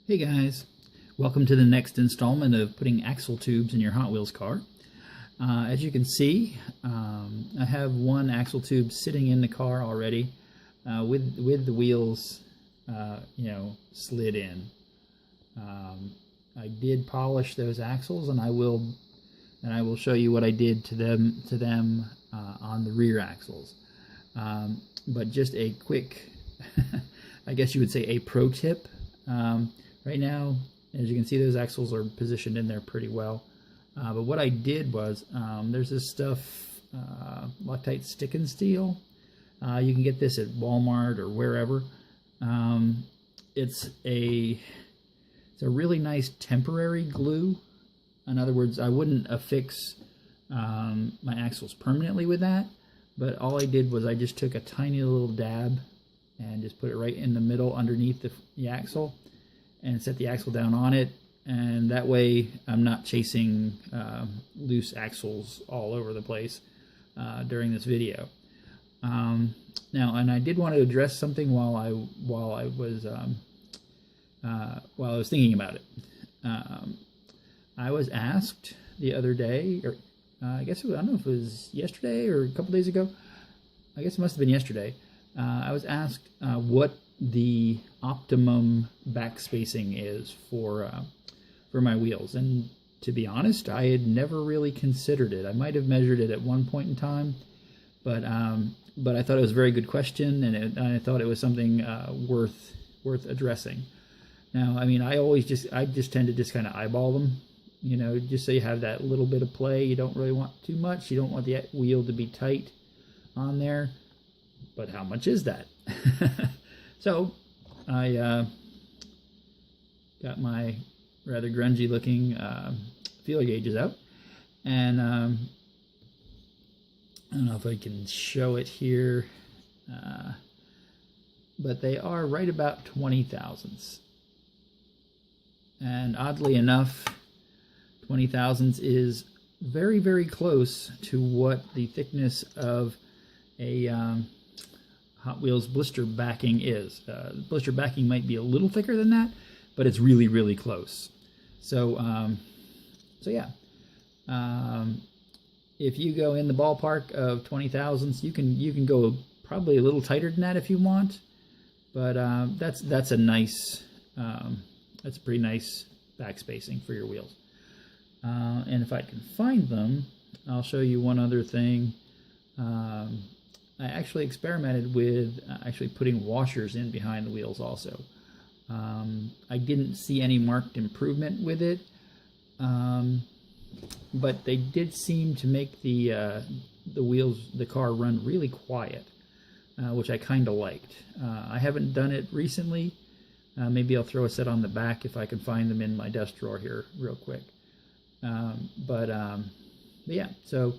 Hey guys, welcome to the next installment of putting axle tubes in your Hot Wheels car. As you can see, I have one axle tube sitting in the car already with the wheels slid in. I did polish those axles, and I will show you what I did to them on the rear axles. But just a quick I guess you would say a pro tip. Right now, as you can see, those axles are positioned in there pretty well. But what I did was, there's this stuff, Loctite Stick and Steel. You can get this at Walmart or wherever. It's a really nice temporary glue. In other words, I wouldn't affix my axles permanently with that, but all I did was I just took a tiny little dab and just put it right in the middle underneath the axle, and set the axle down on it, and that way I'm not chasing loose axles all over the place during this video. Now, and I did want to address something while I was thinking about it. I was asked the other day, or I guess I don't know if it was yesterday or a couple days ago. I guess it must have been yesterday. I was asked what the optimum back spacing is for my wheels, and to be honest, I had never really considered it. I might have measured it at one point in time, but I thought it was a very good question, and I thought it was something worth addressing. Now, I mean, I just tend to just kind of eyeball them, just so you have that little bit of play. You don't really want too much. You don't want the wheel to be tight on there, but how much is that? So I got my rather grungy looking feeler gauges out, and I don't know if I can show it here, but they are right about 20 thousandths. And oddly enough, 20 thousandths is very, very close to what the thickness of a Hot Wheels blister backing is. Blister backing might be a little thicker than that, but it's really, really close. So, yeah. If you go in the ballpark of 20 thousandths, you can go probably a little tighter than that if you want. But that's a nice, that's a pretty nice back spacing for your wheels. And if I can find them, I'll show you one other thing. I actually experimented with actually putting washers in behind the wheels also. I didn't see any marked improvement with it, but they did seem to make the car run really quiet, which I kind of liked. I haven't done it recently. Maybe I'll throw a set on the back if I can find them in my desk drawer here real quick. But yeah, so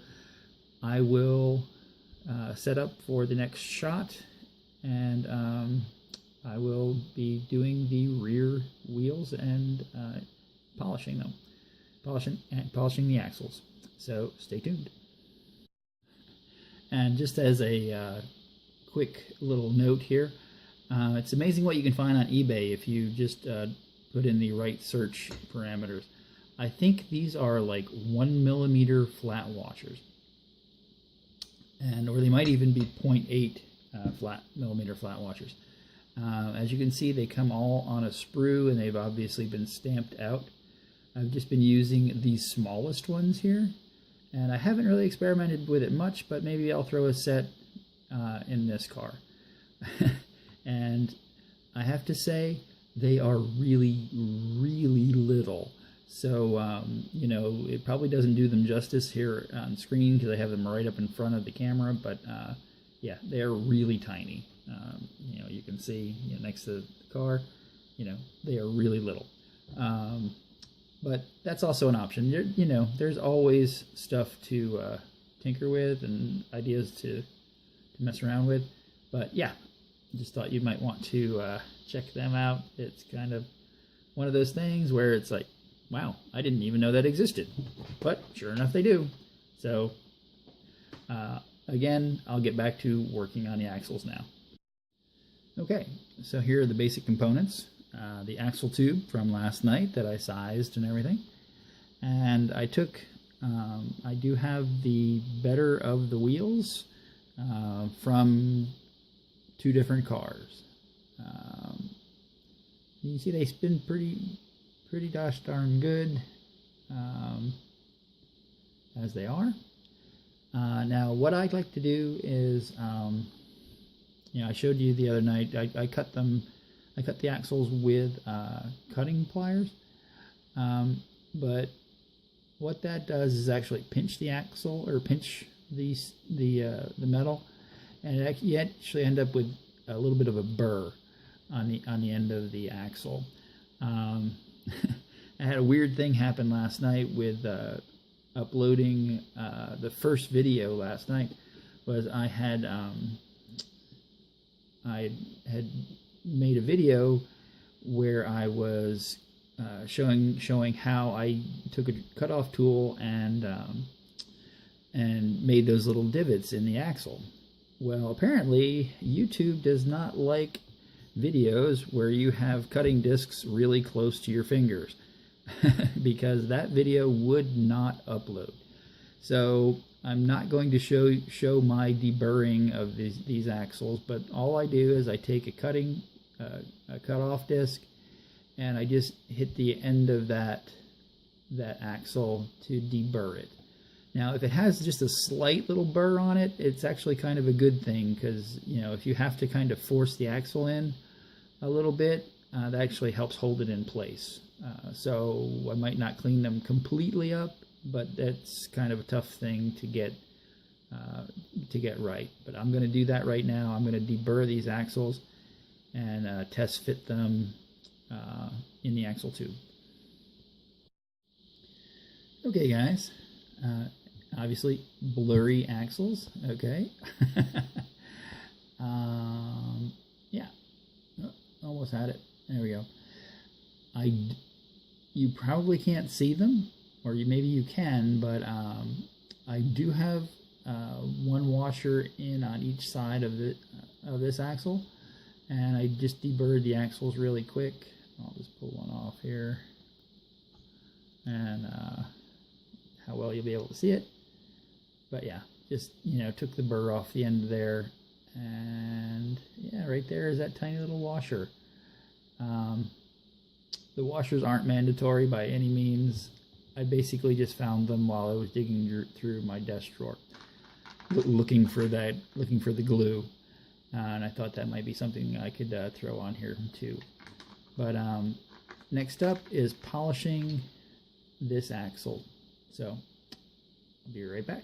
I will set up for the next shot, and I will be doing the rear wheels and polishing them, polishing the axles. So stay tuned. And just as a quick little note here, it's amazing what you can find on eBay if you just put in the right search parameters. I think these are like 1 millimeter flat washers. Or they might even be 0.8 millimeter flat washers. As you can see, they come all on a sprue, and they've obviously been stamped out. I've just been using the smallest ones here, and I haven't really experimented with it much, but maybe I'll throw a set in this car. And I have to say, they are really, really little. So, it probably doesn't do them justice here on screen because I have them right up in front of the camera, but yeah, they're really tiny. You can see next to the car, they are really little. But that's also an option. There's always stuff to tinker with and ideas to mess around with. But yeah, just thought you might want to check them out. It's kind of one of those things where it's like, wow, I didn't even know that existed. But sure enough, they do. So, again, I'll get back to working on the axles now. Okay, so here are the basic components. the axle tube from last night that I sized and everything. And I took, I do have the better of the wheels from 2 different cars. You can see they spin pretty gosh darn good, as they are. Now what I'd like to do is, I showed you the other night, I cut the axles with cutting pliers, but what that does is actually pinch the axle, or pinch the metal, and you actually end up with a little bit of a burr on the end of the axle. I had a weird thing happen last night with uploading the first video last night. Was I had made a video where I was showing how I took a cutoff tool and made those little divots in the axle. Well, apparently YouTube does not like videos where you have cutting discs really close to your fingers, because that video would not upload. So I'm not going to show my deburring of these axles, but all I do is I take a cutoff disc, and I just hit the end of that axle to deburr it. Now, if it has just a slight little burr on it, it's actually kind of a good thing, because if you have to kind of force the axle in a little bit, that actually helps hold it in place. So I might not clean them completely up, but that's kind of a tough thing to get right. But I'm going to do that right now. I'm going to deburr these axles and test fit them in the axle tube. Okay, guys. Obviously, blurry axles. Okay. Yeah. Oh, almost had it. There we go. You probably can't see them, or maybe you can, but I do have one washer in on each side of this axle, and I just deburred the axles really quick. I'll just pull one off here, and how well you'll be able to see it. But yeah, just took the burr off the end there, and yeah, right there is that tiny little washer. The washers aren't mandatory by any means. I basically just found them while I was digging through my desk drawer, looking for the glue, and I thought that might be something I could throw on here too. But next up is polishing this axle. So I'll be right back.